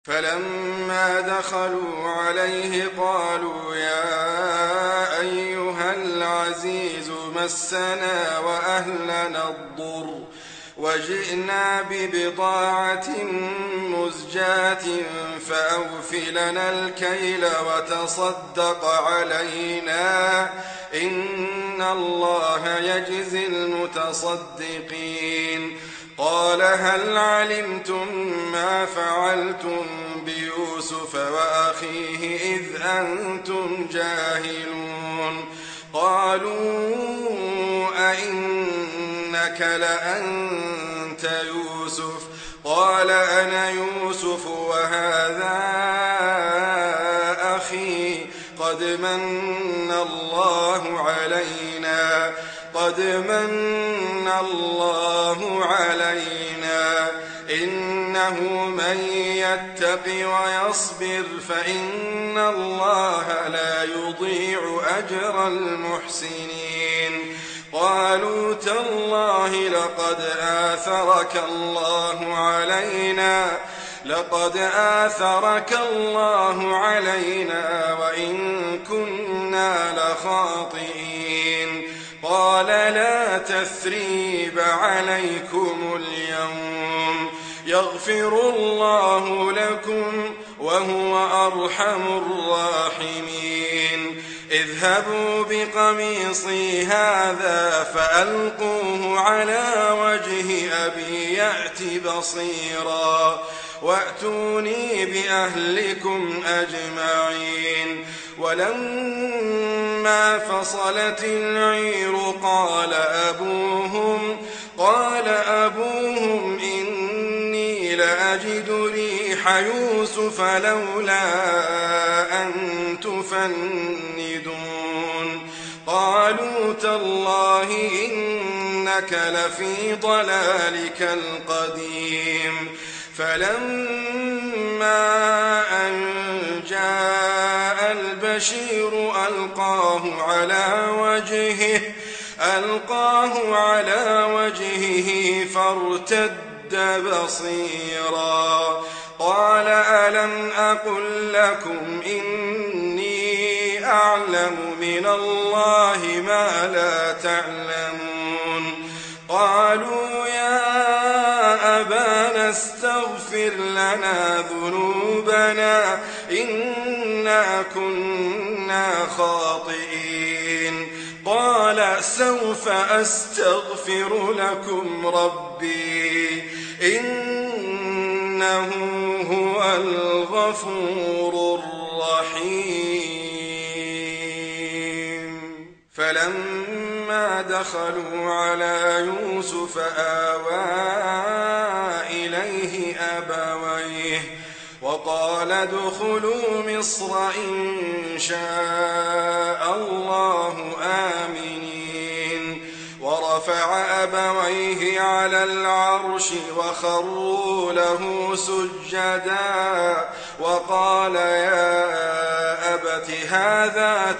فلما دخلوا عليه قالوا يا أيها العزيز مسنا وأهلنا الضر وجئنا ببضاعة مزجاة فأوف لنا الكيل وتصدق علينا إن الله يجزي المتصدقين. قال هل علمتم ما فعلتم بيوسف وأخيه إذ أنتم جاهلون؟ قالوا أئنك لأنت يوسف؟ قال أنا يوسف وهذا أخي قد من الله علينا إنه من يتق ويصبر فإن الله لا يضيع أجر المحسنين. قالوا تالله لقد آثرك الله علينا وإن كنا لخاطئين. قال لا تثريب عليكم اليوم يغفر الله لكم وهو أرحم الراحمين. اذهبوا بقميصي هذا فألقوه على وجه أبي يأت بصيرا وأتوني بأهلكم أجمعين. ولما فصلت العير قال أبوهم إني لأجد ريح يوسف لولا أن تفندون. قالوا تالله إنك لفي ضلالك القديم. فلما أن جاء البشير ألقاه على وجهه فارتد بصيرا. قال ألم أقل لكم إني أعلم من الله ما لا تعلمون؟ قالوا يا أبانا استغفر لنا ذنوبنا إنا كنا خاطئين. قال سوف أستغفر لكم ربي إنه هو الغفور الرحيم. فلما دخلوا على يوسف آوى إليه أبويه وقال ادخلوا مصر إن شاء الله آمنين. ورفع أبويه على العرش وخروا له سجدا وقال يا أبت هذا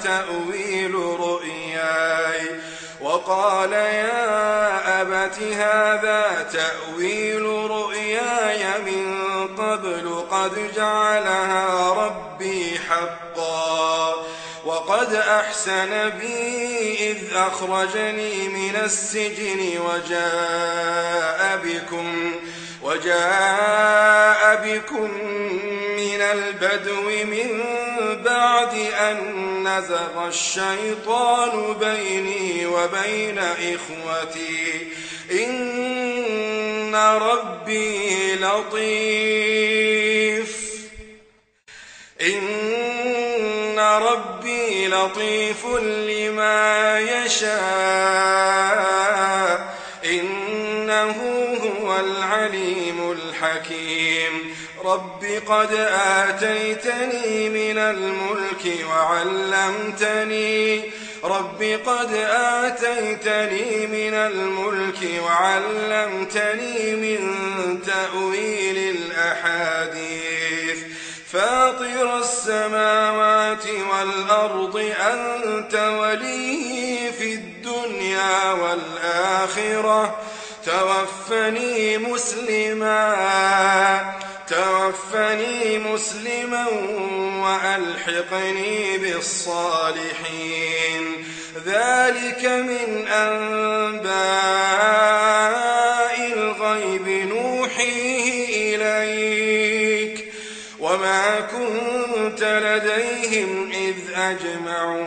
تأويل رؤياي من قبل قد جعلها ربي حقا وقد أحسن بي إذ أخرجني من السجن وجاء بكم من البدو من بعد أن نزغ الشيطان بيني وبين إخوتي إن ربي لطيف لما يشاء إنه هو العليم الحكيم. رب قد آتيتني من الملك وعلمتني من تأويل الأحاديث. فاطر السماوات والأرض أنت ولي في الدنيا والآخرة توفني توفني مسلما وألحقني بالصالحين. ذلك من أنباء الغيب نوحيه إليك وما كنت لديهم إذ أجمعوا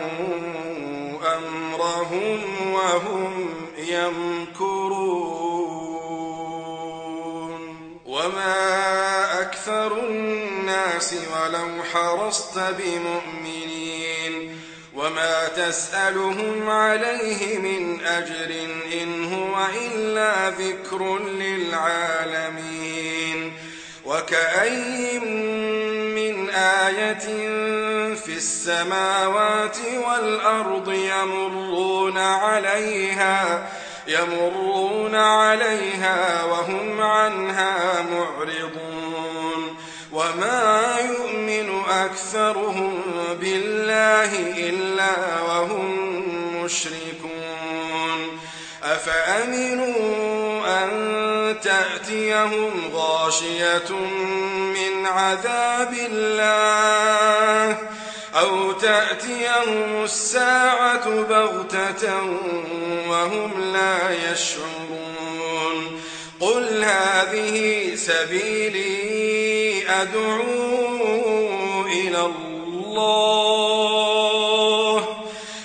أمرهم وهم يمكرون. وما أكثر الناس ولو حرصت بمؤمنين وما تسألهم عليه من أجر إن هو إلا ذكر للعالمين. وكأي من آية في السماوات والأرض يمرون عليها وهم عنها معرضون. وما يؤمن أكثرهم بالله إلا وهم مشركون. أفأمنوا أن تأتيهم غاشية من عذاب الله أو تأتيهم الساعة بغتة وهم لا يشعرون. قل هذه سبيلي أدعو إلى الله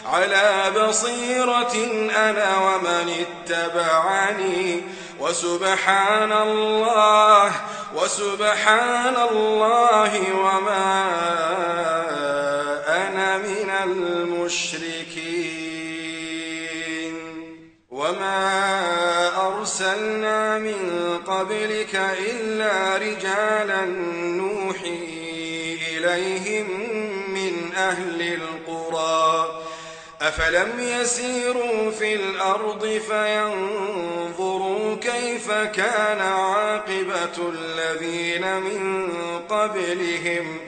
على بصيرة أنا ومن اتبعني وسبحان الله وما أنا من المشركين. وما أرسلنا من قبلك إلا رجالا نوحي إليهم من أهل القرى أفلم يسيروا في الأرض فينظروا كيف كان عاقبة الذين من قبلهم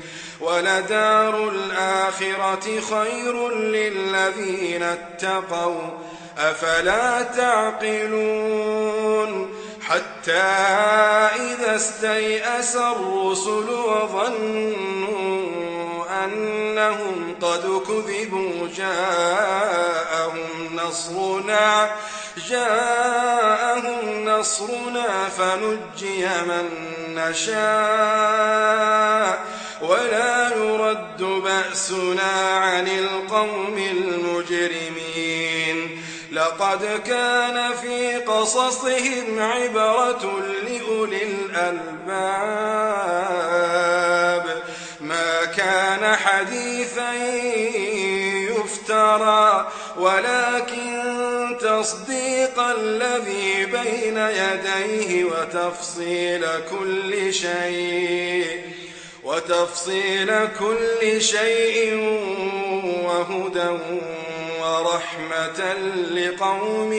ولدار الآخرة خير للذين اتقوا أفلا تعقلون. حتى إذا استيأس الرسل وظنوا أنهم قد كذبوا جاءهم نصرنا فنجي من نشاء ولا يرد بأسنا عن القوم المجرمين. لقد كان في قصصهم عبرة لأولي الألباب ما كان حديثا يفترى ولكن تصديق الذي بين يديه وتفصيل كل شيء وهدى ورحمة لقوم